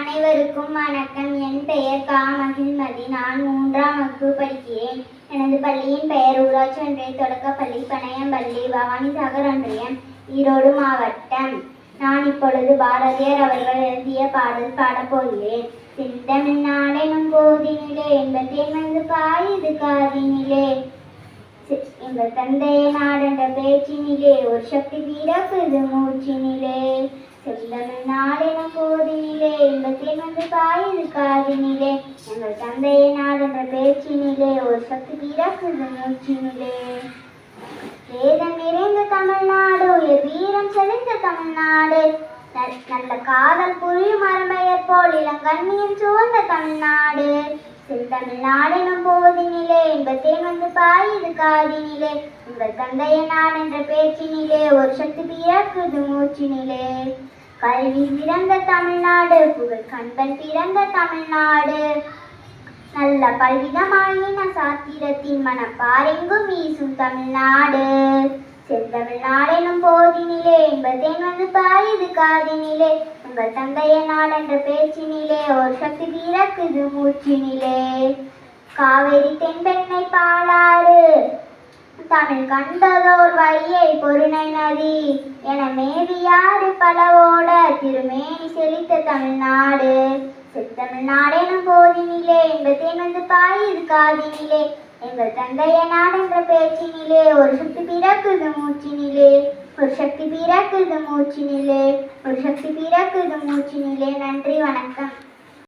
அனைவருக்கும் வணக்கம். என் பெயர் கா. மகிழ்மதி. நான் 3ஆம் வகுப்பு படிக்கிறேன். எனது பள்ளியின் பெயர் ஊராட்சி ஒன்றிய தொடக்கப்பள்ளி பனையம்பள்ளி, பவானிசாகர் ஒன்றியம், ஈரோடு மாவட்டம். நான் இப்பொழுது பாரதியார் அவர்கள் எழுதிய பாடல் பாடப்போகிறேன். செந்தமிழ்நாடெனும் போதினிலே என்பதேன் வந்து பாயுது காதினிலே, எங்கள் தந்தைய நாடென்ற பேச்சினிலே ஒரு சக்தி பிறக்குது மூச்சினிலே. செந்தமிழ்நாடெனும் போதினிலே என்பதேன் வந்து பாயுது காதினிலே, எங்கள் தந்தைய நாடென்ற பேச்சினிலே ஒரு சக்தி பிறக்குது மூச்சினிலே. வேதம் நிறைந்த தமிழ்நாடு, வீரம் செழிந்த தமிழ்நாடு, நல்ல காதல் புரியும் மரபெயர் போல் இளங்கண்ணியம் சூழ்ந்த தமிழ்நாடு. செந்தமிழ்நாடெனும் போதினிலே என்பதேன் வந்து பாயுது காதினிலே, உங்கள் தந்தைய நாடென்ற பேச்சினிலே ஒரு சக்தி பிறக்குது மூச்சினிலே. கல்வி பிறந்த தமிழ்நாடு, புகழ் கண்கள் பிறந்த தமிழ்நாடு, நல்ல பல்விதமாயின சாத்திரத்தின் மனப்பாரெங்கும் வீசும் தமிழ்நாடு. செந்தமிழ்நாடெனும் போதினிலே என்பதேன் வந்து பாயுது காதினிலே, உங்கள் தந்தைய நாடென்ற பேச்சினிலே ஒரு சக்தி பிறக்குது மூச்சினிலே. காவேரி தென்பெண்ணை பாலாறு, தமிழ் கண்டதோர் வையை பொருணை நதி, என மேவியாறு பலவோட திருமேனி செழித்த தமிழ்நாடு. செந்தமிழ்நாடெனும் போதினிலே என்பதேன் வந்து பாயுது காதினிலே, எங்கள் தந்தைய நாடென்ற பேச்சினிலே ஒரு சக்தி பிறக்குது மூச்சினிலே, ஒரு சக்தி பிறக்குது மூச்சினிலே, ஒரு சக்தி பிறக்குது மூச்சினிலே. நன்றி, வணக்கம்.